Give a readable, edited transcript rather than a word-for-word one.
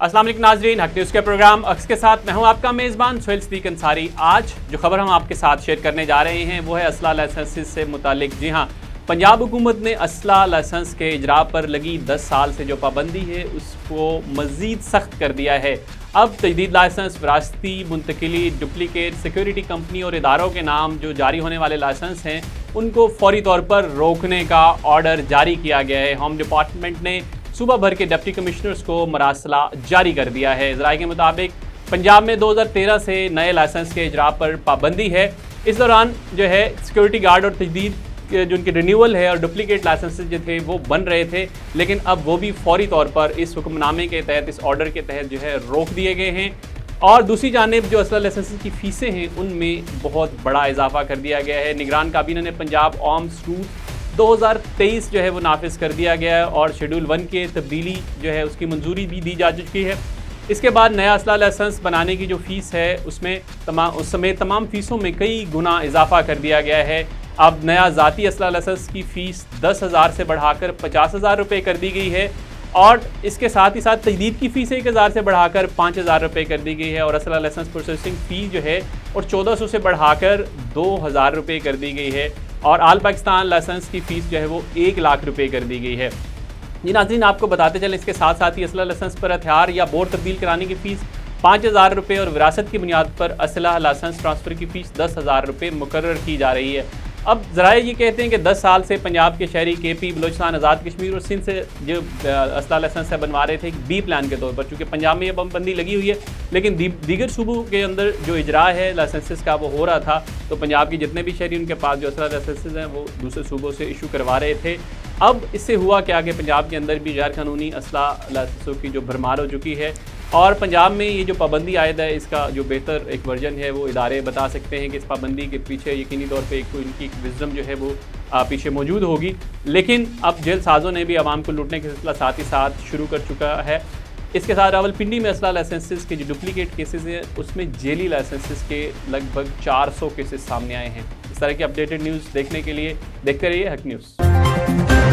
अस्सलाम वालेकुम नाज़रीन, हक न्यूज़ के प्रोग्राम अक्स के साथ मैं हूं आपका मेज़बान सुहेल सिद्दीक अंसारी। आज जो खबर हम आपके साथ शेयर करने जा रहे हैं वो है असला लाइसेंस से मुतालिक। जी हां, पंजाब हुकूमत ने असला लाइसेंस के इजरा पर लगी 10 साल से जो पाबंदी है उसको मज़ीद सख्त कर दिया है। अब तजदीद लाइसेंस, विरासती मुंतकिली, डुप्लीकेट, सिक्योरिटी कंपनी और इदारों के नाम जो जारी होने वाले लाइसेंस हैं उनको फौरी तौर पर रोकने का ऑर्डर जारी किया गया है। होम डिपार्टमेंट ने सूबा भर के डिप्टी कमिश्नर्स को मरासला जारी कर दिया है। ज़राए के मुताबिक पंजाब में 2013 से नए लाइसेंस के इजरा पर पाबंदी है। इस दौरान जो है सिक्योरिटी गार्ड और तजदीद जो उनकी रिन्यूअल है और डुप्लीकेट लाइसेंस जो थे वो बन रहे थे, लेकिन अब वो भी फौरी तौर पर इस हुक्मनामे के तहत, इस ऑर्डर के तहत जो है रोक दिए गए हैं। और दूसरी जानिब जो असला लाइसेंस की फ़ीसें हैं उनमें बहुत बड़ा इजाफा कर दिया गया है। निगरान काबीना ने पंजाब आर्म्स रूल्स 2023 जो है वो नाफिज कर दिया गया है और शेड्यूल 1 के तब्दीली जो है उसकी मंजूरी भी दी जा चुकी है। इसके बाद नया असला लाइसेंस बनाने की जो फ़ीस है उसमें उस समेत तमाम फ़ीसों में कई गुना इजाफा कर दिया गया है। अब नया ज़ाती असला लाइसेंस की फ़ीस 10,000 से बढ़ाकर 50,000 रुपये कर दी गई है और इसके साथ ही साथ तजदीद की फ़ीस 1,000 से बढ़ाकर 5,000 रुपये कर दी गई है और असला लाइसेंस प्रोसेसिंग फ़ी जो है और 1,400 से बढ़ाकर 2,000 रुपये कर दी गई है और आल पाकिस्तान लाइसेंस की फ़ीस जो है वो 1 लाख रुपये कर दी गई है। जी नाज़रीन, आपको बताते चलें इसके साथ साथ ही असला लाइसेंस पर हथियार या बोर तब्दील कराने की फ़ीस 5,000 रुपये और विरासत की बुनियाद पर असला लाइसेंस ट्रांसफ़र की फ़ीस 10,000 रुपये मुकर्रर की जा रही है। अब ज़राए ये कहते हैं कि 10 साल से पंजाब के शहरी KP, बलोचिस्तान, आज़ाद कश्मीर और सिंध से जो असला लाइसेंस है बनवा रहे थे B प्लान के तौर पर, चूँकि पंजाब में ये पाबंदी लगी हुई है लेकिन दीगर सूबों के अंदर जो इजरा है लाइसेंसेस का वो हो रहा था, तो पंजाब के जितने भी शहरी उनके पास जो असला लाइसेंसेस हैं वो दूसरे सूबों से इशू करवा रहे थे। अब इससे हुआ क्या कि पंजाब के अंदर भी गैर कानूनी असला लाइसेंसों की जो भरमार हो चुकी है और पंजाब में ये जो पाबंदी आयद है इसका जो बेहतर एक वर्जन है वो इदारे बता सकते हैं कि इस पाबंदी के पीछे यकीनी तौर पे एक इनकी विज़डम जो है वो पीछे मौजूद होगी। लेकिन अब जेल साज़ों ने भी आवाम को लूटने का सिलसिला साथ ही साथ शुरू कर चुका है। इसके साथ रावलपिंडी में असला लाइसेंसेस के जो डुप्लीकेट केसेस हैं उसमें जेली लाइसेंसेस के लगभग 400 केसेस सामने आए हैं। इस तरह की अपडेटेड न्यूज़ देखने के लिए देखते रहिए हक न्यूज़।